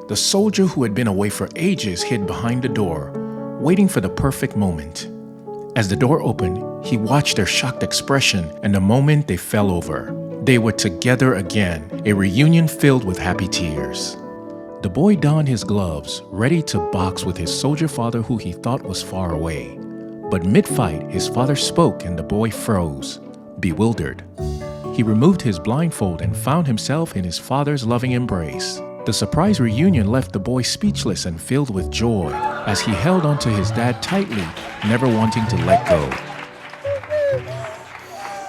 The soldier who had been away for ages hid behind the door, waiting for the perfect moment. As the door opened, he watched their shocked expression, and the moment they fell over. They were together again, a reunion filled with happy tears. The boy donned his gloves, ready to box with his soldier father who he thought was far away. But mid-fight, his father spoke and the boy froze, bewildered. He removed his blindfold and found himself in his father's loving embrace. The surprise reunion left the boy speechless and filled with joy as he held onto his dad tightly, never wanting to let go.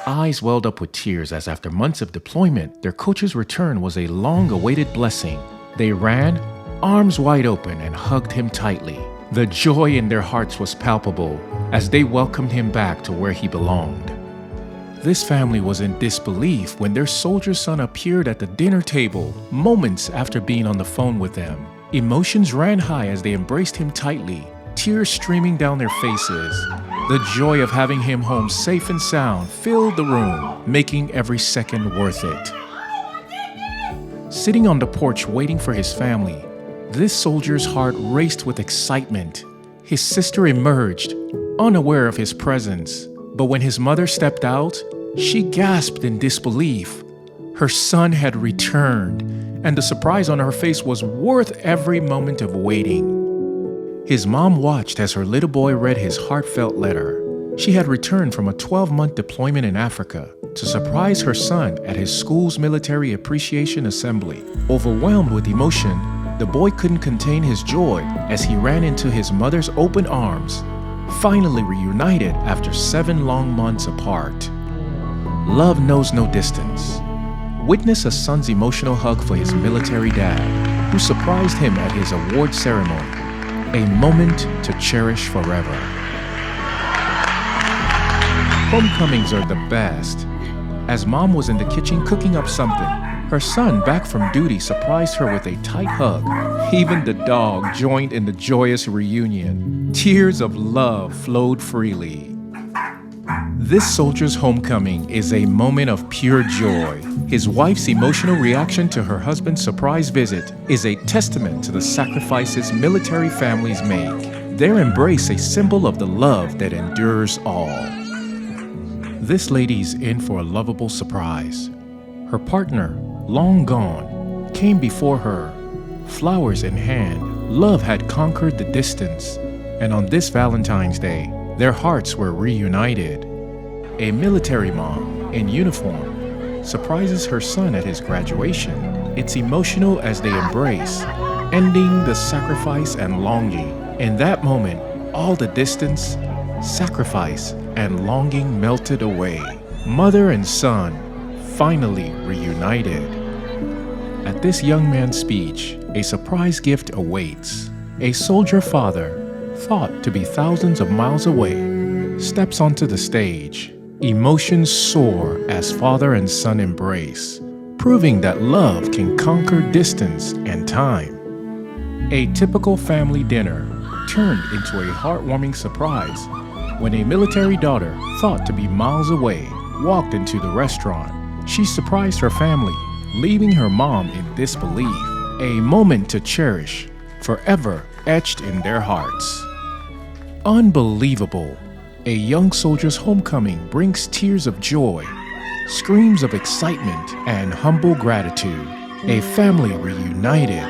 Eyes welled up with tears as after months of deployment, their coach's return was a long-awaited blessing. They ran, arms wide open, and hugged him tightly. The joy in their hearts was palpable as they welcomed him back to where he belonged. This family was in disbelief when their soldier son appeared at the dinner table moments after being on the phone with them. Emotions ran high as they embraced him tightly, tears streaming down their faces. The joy of having him home safe and sound filled the room, making every second worth it. Sitting on the porch waiting for his family, this soldier's heart raced with excitement. His sister emerged, unaware of his presence. But when his mother stepped out, she gasped in disbelief. Her son had returned, and the surprise on her face was worth every moment of waiting. His mom watched as her little boy read his heartfelt letter. She had returned from a 12-month deployment in Africa to surprise her son at his school's military appreciation assembly. Overwhelmed with emotion, the boy couldn't contain his joy as he ran into his mother's open arms, finally reunited after 7 long months apart. Love knows no distance. Witness a son's emotional hug for his military dad, who surprised him at his award ceremony. A moment to cherish forever. Homecomings are the best. As mom was in the kitchen cooking up something, her son back from duty surprised her with a tight hug. Even the dog joined in the joyous reunion. Tears of love flowed freely. This soldier's homecoming is a moment of pure joy. His wife's emotional reaction to her husband's surprise visit is a testament to the sacrifices military families make. Their embrace a symbol of the love that endures all. This lady's in for a lovable surprise. Her partner, long gone, came before her. Flowers in hand, love had conquered the distance, and on this Valentine's Day, their hearts were reunited. A military mom, in uniform, surprises her son at his graduation. It's emotional as they embrace, ending the sacrifice and longing. In that moment, all the distance, sacrifice, and longing melted away. Mother and son finally reunited. At this young man's speech, a surprise gift awaits. A soldier father, thought to be thousands of miles away, steps onto the stage. Emotions soar as father and son embrace, proving that love can conquer distance and time. A typical family dinner turned into a heartwarming surprise when a military daughter, thought to be miles away, walked into the restaurant. She surprised her family, leaving her mom in disbelief. A moment to cherish, forever etched in their hearts. Unbelievable! A young soldier's homecoming brings tears of joy, screams of excitement, and humble gratitude. A family reunited,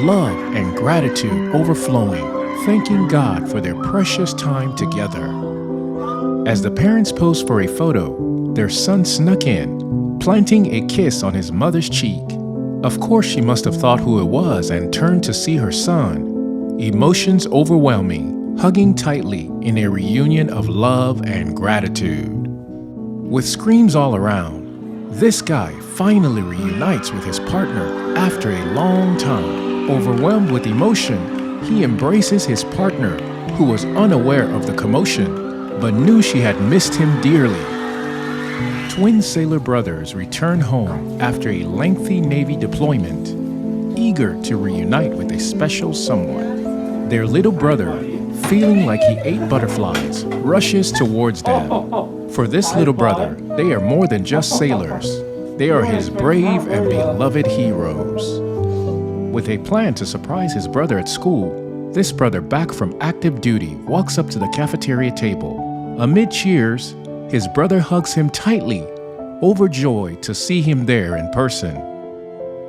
love and gratitude overflowing, thanking God for their precious time together. As the parents posed for a photo, their son snuck in, planting a kiss on his mother's cheek. Of course, she must have thought who it was and turned to see her son. Emotions overwhelming, hugging tightly in a reunion of love and gratitude. With screams all around, this guy finally reunites with his partner after a long time. Overwhelmed with emotion, he embraces his partner, who was unaware of the commotion, but knew she had missed him dearly. Twin sailor brothers return home after a lengthy Navy deployment, eager to reunite with a special someone. Their little brother, feeling like he ate butterflies, rushes towards them. For this little brother, they are more than just sailors. They are his brave and beloved heroes. With a plan to surprise his brother at school, this brother back from active duty walks up to the cafeteria table. Amid cheers, his brother hugs him tightly, overjoyed to see him there in person.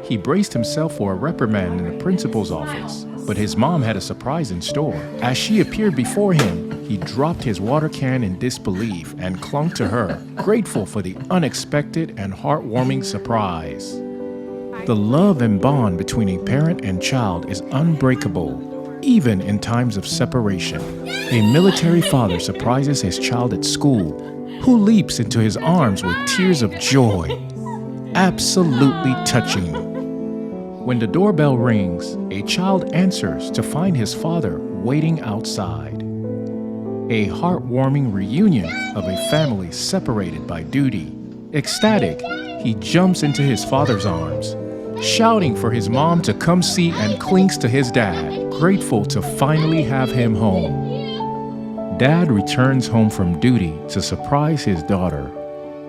He braced himself for a reprimand in the principal's office, but his mom had a surprise in store. As she appeared before him, he dropped his water can in disbelief and clung to her, grateful for the unexpected and heartwarming surprise. The love and bond between a parent and child is unbreakable, even in times of separation. A military father surprises his child at school, who leaps into his arms with tears of joy. Absolutely touching. When the doorbell rings, a child answers to find his father waiting outside. A heartwarming reunion of a family separated by duty. Ecstatic, he jumps into his father's arms, shouting for his mom to come see and clings to his dad, grateful to finally have him home. Dad returns home from duty to surprise his daughter.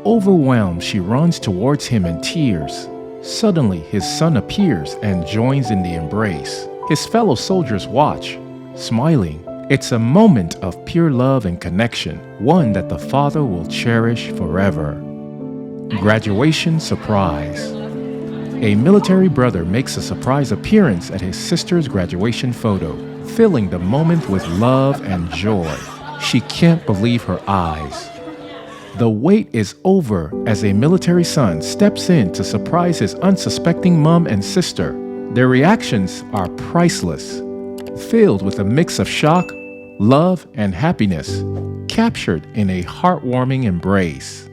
Overwhelmed, she runs towards him in tears. Suddenly, his son appears and joins in the embrace. His fellow soldiers watch, smiling. It's a moment of pure love and connection, one that the father will cherish forever. Graduation surprise. A military brother makes a surprise appearance at his sister's graduation photo, filling the moment with love and joy. She can't believe her eyes. The wait is over as a military son steps in to surprise his unsuspecting mom and sister. Their reactions are priceless, filled with a mix of shock, love, and happiness, captured in a heartwarming embrace.